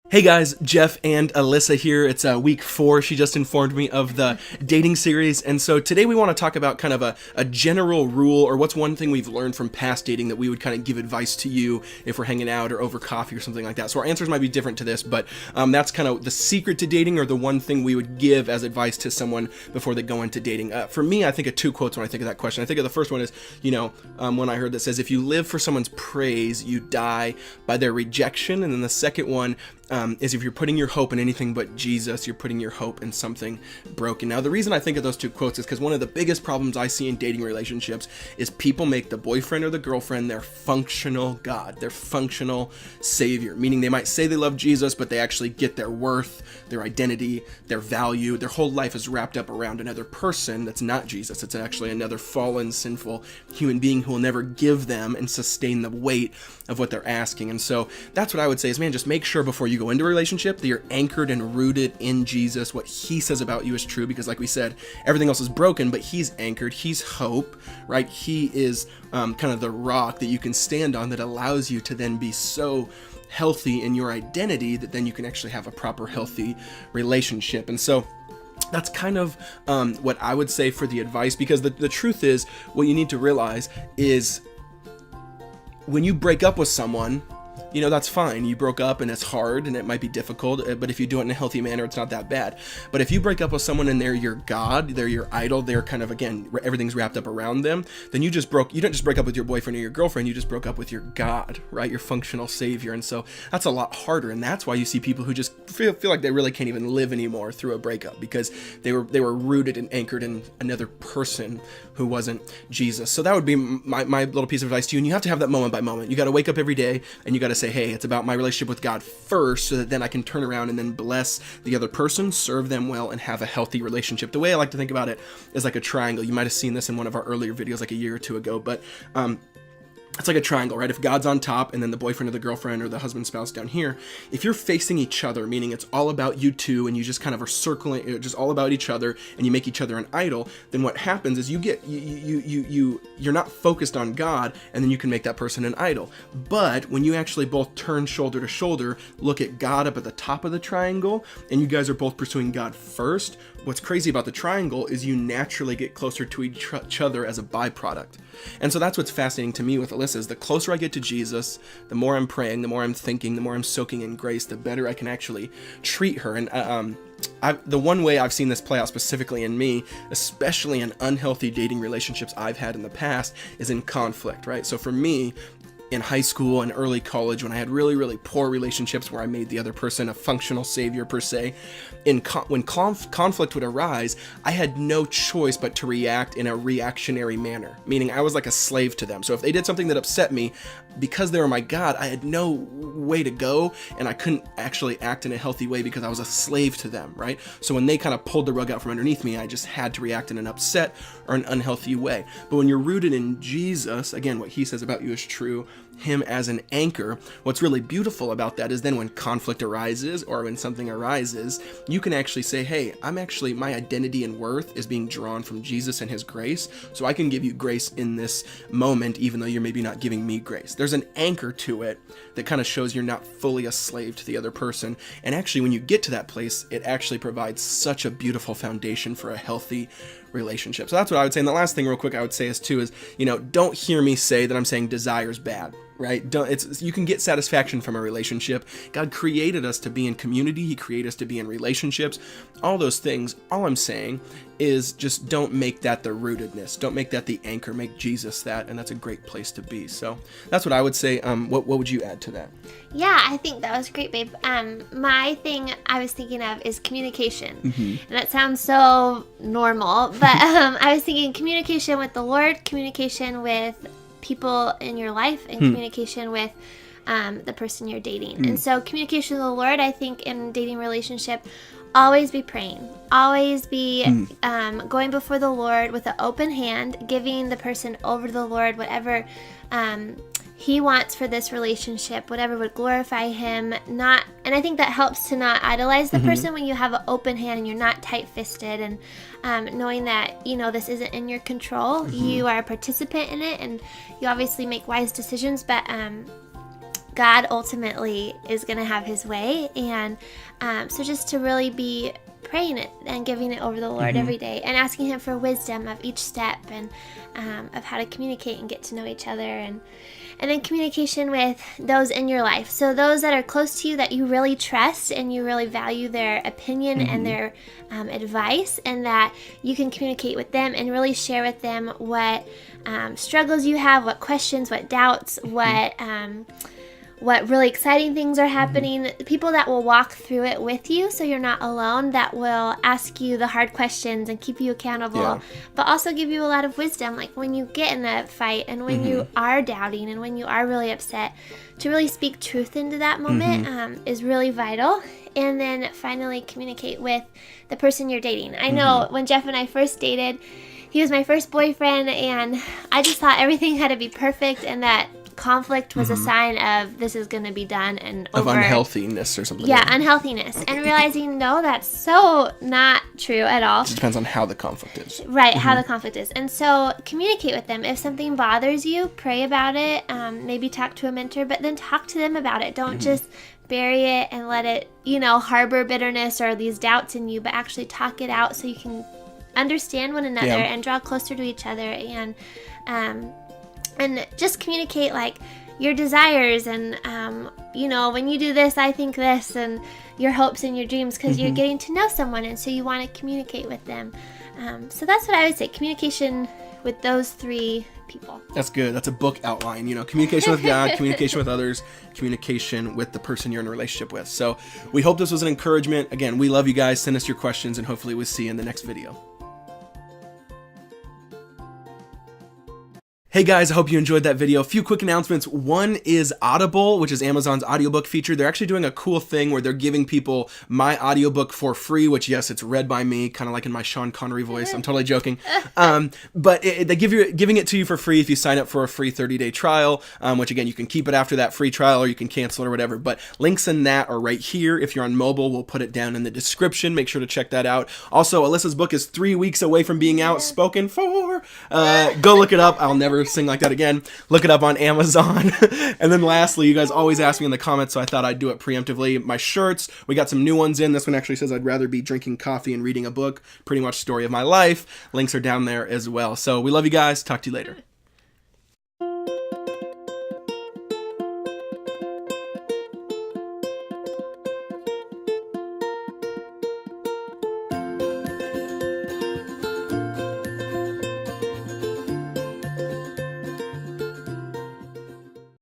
Hey guys, Jeff and Alyssa here. It's week 4. She just informed me of the dating series. And so today we want to talk about kind of a general rule, or what's one thing we've learned from past dating that we would kind of give advice to you if we're hanging out or over coffee or something like that. So our answers might be different to this, but that's kind of the secret to dating, or the one thing we would give as advice to someone before they go into dating. For me, I think of 2 quotes when I think of that question. I think of the first one is, one I heard that says, if you live for someone's praise, you die by their rejection. And then the second one is, if you're putting your hope in anything but Jesus, you're putting your hope in something broken. Now, the reason I think of those 2 quotes is because one of the biggest problems I see in dating relationships is people make the boyfriend or the girlfriend their functional God, their functional savior, meaning they might say they love Jesus, but they actually get their worth, their identity, their value, their whole life is wrapped up around another person that's not Jesus. It's actually another fallen, sinful human being who will never give them and sustain the weight of what they're asking. And so that's what I would say is, man, just make sure before you go into a relationship that you're anchored and rooted in Jesus. What he says about you is true, because like we said, everything else is broken, but he's anchored. He's hope, right? He is kind of the rock that you can stand on that allows you to then be so healthy in your identity that then you can actually have a proper, healthy relationship. And so that's kind of what I would say for the advice, because the truth is, what you need to realize is, when you break up with someone, that's fine. You broke up and it's hard and it might be difficult, but if you do it in a healthy manner, it's not that bad. But if you break up with someone and they're your God, they're your idol, they're kind of, again, everything's wrapped up around them, then you don't just break up with your boyfriend or your girlfriend, you just broke up with your God, right? Your functional savior. And so that's a lot harder. And that's why you see people who just feel like they really can't even live anymore through a breakup, because they were rooted and anchored in another person who wasn't Jesus. So that would be my little piece of advice to you. And you have to have that moment by moment. You got to wake up every day and you got to say, hey, it's about my relationship with God first, so that then I can turn around and then bless the other person, serve them well, and have a healthy relationship. The way I like to think about it is like a triangle. You might have seen this in one of our earlier videos like a year or 2 ago, but it's like a triangle, right? If God's on top and then the boyfriend or the girlfriend or the husband, spouse down here, if you're facing each other, meaning it's all about you two and you just kind of are circling, just all about each other, and you make each other an idol, then what happens is you're not focused on God, and then you can make that person an idol. But when you actually both turn shoulder to shoulder, look at God up at the top of the triangle, and you guys are both pursuing God first, what's crazy about the triangle is you naturally get closer to each other as a byproduct. And so that's what's fascinating to me with Alyssa, is the closer I get to Jesus, the more I'm praying, the more I'm thinking, the more I'm soaking in grace, the better I can actually treat her. And the one way I've seen this play out specifically in me, especially in unhealthy dating relationships I've had in the past, is in conflict, right? So for me, in high school and early college, when I had really, really poor relationships where I made the other person a functional savior per se, when conflict would arise, I had no choice but to react in a reactionary manner, meaning I was like a slave to them. So if they did something that upset me, because they were my God, I had no way to go, and I couldn't actually act in a healthy way because I was a slave to them, right? So when they kind of pulled the rug out from underneath me, I just had to react in an upset or an unhealthy way. But when you're rooted in Jesus, again, what he says about you is true, him as an anchor, what's really beautiful about that is then when conflict arises or when something arises, you can actually say, hey, my identity and worth is being drawn from Jesus and his grace, so I can give you grace in this moment, even though you're maybe not giving me grace. There's an anchor to it that kind of shows you're not fully a slave to the other person. And actually, when you get to that place, it actually provides such a beautiful foundation for a healthy relationship. So that's what I would say. And the last thing real quick I would say is don't hear me say that I'm saying desire is bad, right? You can get satisfaction from a relationship. God created us to be in community. He created us to be in relationships, all those things. All I'm saying is just don't make that the rootedness. Don't make that the anchor. Make Jesus that, and that's a great place to be. So that's what I would say. What would you add to that? Yeah, I think that was great, babe. My thing I was thinking of is communication. Mm-hmm. And that sounds so normal, but I was thinking communication with the Lord, communication with people in your life, and communication with the person you're dating. And so communication with the Lord, I think in dating relationship, always be praying, always be going before the Lord with an open hand, giving the person over to the Lord, whatever he wants for this relationship, whatever would glorify him. And I think that helps to not idolize the person when you have an open hand and you're not tight-fisted, and knowing that, this isn't in your control. You are a participant in it, and you obviously make wise decisions, but God ultimately is going to have his way. And so just to really be praying it and giving it over the Lord every day and asking him for wisdom of each step and of how to communicate and get to know each other, and then communication with those in your life. So those that are close to you that you really trust and you really value their opinion and their advice, and that you can communicate with them and really share with them what struggles you have, what questions, what doubts, what really exciting things are happening. People that will walk through it with you so you're not alone, that will ask you the hard questions and keep you accountable, but also give you a lot of wisdom, like when you get in a fight and when you are doubting and when you are really upset, to really speak truth into that moment is really vital. And then finally communicate with the person you're dating. I know when Jeff and I first dated, he was my first boyfriend, and I just thought everything had to be perfect, and that conflict was a sign of this is going to be done and over. Of unhealthiness or something. Yeah, unhealthiness. And realizing, no, that's so not true at all. It just depends on how the conflict is. Right, how the conflict is. And so communicate with them. If something bothers you, pray about it. Maybe talk to a mentor, but then talk to them about it. Don't just bury it and let it, harbor bitterness or these doubts in you, but actually talk it out so you can understand one another and draw closer to each other, and just communicate like your desires and when you do this, I think this, and your hopes and your dreams, because you're getting to know someone, and so you want to communicate with them. So that's what I would say, communication with those three people. That's good. That's a book outline, communication with God, communication with others, communication with the person you're in a relationship with. So we hope this was an encouragement. Again, we love you guys. Send us your questions, and hopefully we'll see you in the next video. Hey guys, I hope you enjoyed that video. A few quick announcements. One is Audible, which is Amazon's audiobook feature. They're actually doing a cool thing where they're giving people my audiobook for free, which, yes, it's read by me, kind of like in my Sean Connery voice. I'm totally joking. But they giving it to you for free if you sign up for a free 30-day trial, which, again, you can keep it after that free trial or you can cancel it or whatever. But links in that are right here. If you're on mobile, we'll put it down in the description. Make sure to check that out. Also, Alyssa's book is 3 weeks away from being out, spoken for. Go look it up. I'll never sing like that again. Look it up on Amazon. And then lastly, you guys always ask me in the comments, so I thought I'd do it preemptively. My shirts, we got some new ones in. This one actually says I'd rather be drinking coffee and reading a book. Pretty much story of my life. Links are down there as well. So we love you guys. Talk to you later.